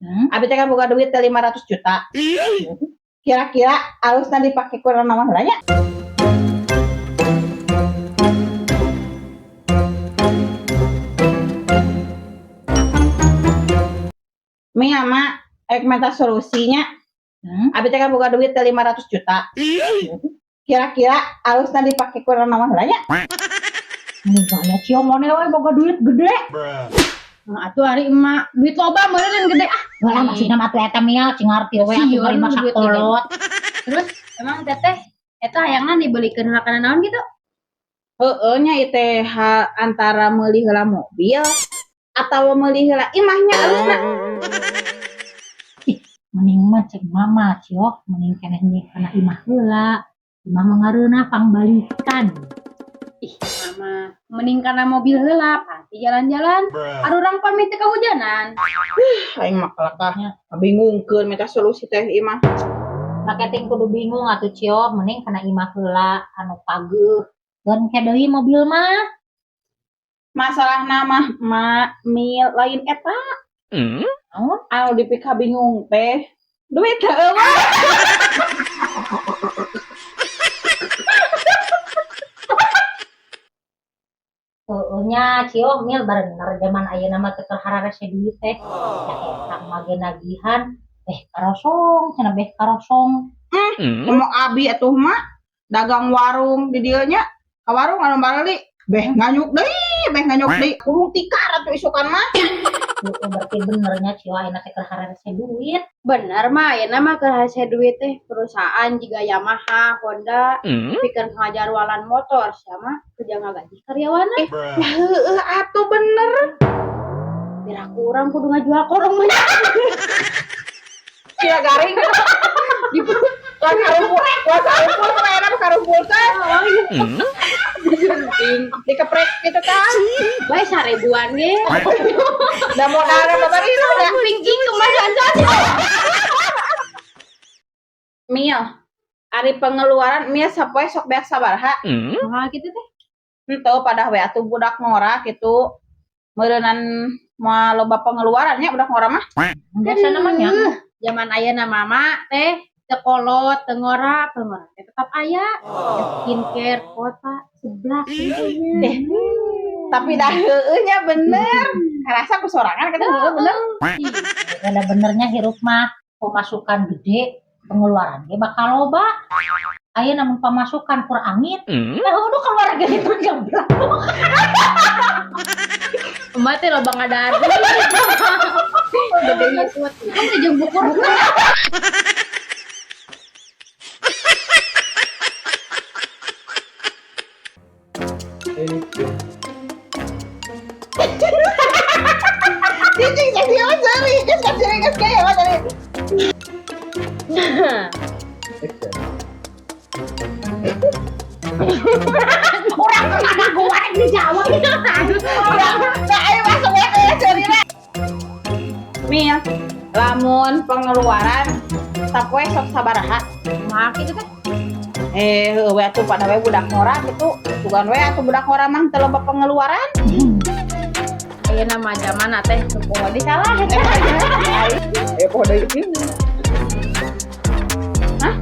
Abi teh kan boga duit teh 500 juta. Kira-kira alusna dipake kurang naon heula nya? Mi ama ek minta solusinya. Abi teh kan boga duit teh 500 juta. Kira-kira alusna dipake kurang naon heula nya? Misalnya cio mone we boga duit gede. Nah, atuh hari emak duit loba meureun gede ah. Wala maksudna mah eta mah ya cing ngarti we atuh bari masak kolot. Terus emang teteh eta hayangna dibelikeun makanan naon gitu? Heueuh nya ieu teh antara meuli heula mobil atawa meuli heula imahnya alusna. Mending mah cek mama cio, mending keneh nih kana imah heula. Imah mah ngareuna pangbalikan. Ih, mama, mending kana mobil heula, pasti jalan-jalan. Arurang pamit teh kahujanan. Aing mah kalakah bingungkeun minta solusi teh ieu mah. Marketing kudu bingung atuh cio, mending kana imah heula anu pageuh. Gan ke deui mobil mah. Masalahna mah mil lain eta. Naon? Anu dipika bingung teh duit teh mah. Nya cio mil bener zaman ayeuna mah teu hararese duit teh. Ya eta mah ge nagihan karosong, cenah beh karosong. Ngomong abi atuh mah dagang warung di dieu nya. Ka warung anu bareli beh nganyuk deui. Kurung tikar atuh isukan mah. Berarti benernya cio ayeuna teh hararese duit. Bener mah, ayeuna mah keur hese duit teh perusahaan juga Yamaha, Honda, pikeun ngajar walan motor sama kerja ngagaji karyawanna. Ya heueuh atuh bener. Biar aku urang kudu ngajual korong mah. Sia garing. Karumpul mana karumpul teh. Dikeprek gitu kan. Bae 1000-an ge. Da modalna babariru da. Pingking kemasan. Mil. Ari pengeluaran mil sapoe sok beak sabaraha. Nah gitu teh. Henteu padah we atuh budak ngora kitu. Meureunan mah loba pengeluarannya budak ngora mah. Biasa namanya. Zaman ayeuna mama teh teu kolot, teu ngora, pengeluaran teh tetap aya. Skincare kuota 11. Tapi dah heueuh nya bener. Karasa ku sorangan kita heueuh bener. Ada benernya hirup mah pemasukan gede, pengeluaran ge bakal loba. Ayeuna mun pemasukan kur angin, udah keluar gede berjamblang. Emak teh loba ngadar. Gedenya kuat. Kan teh jeung bukur. Cicing jadi apa jadi? Geus kayak apa tadi? Kurang ada gua di Jawa gitu. Nah, ayo masuk ya cerita. Mil, lamun pengeluaran sapoe sok sabaraha? Mak itu teh. Heueuh we atuh pada we budak ngora kitu. Tugan we atuh budak ngora mah teu loba pengeluaran. Ayeuna mah zaman teh kudu disalah. Ayo poho deui. Hah?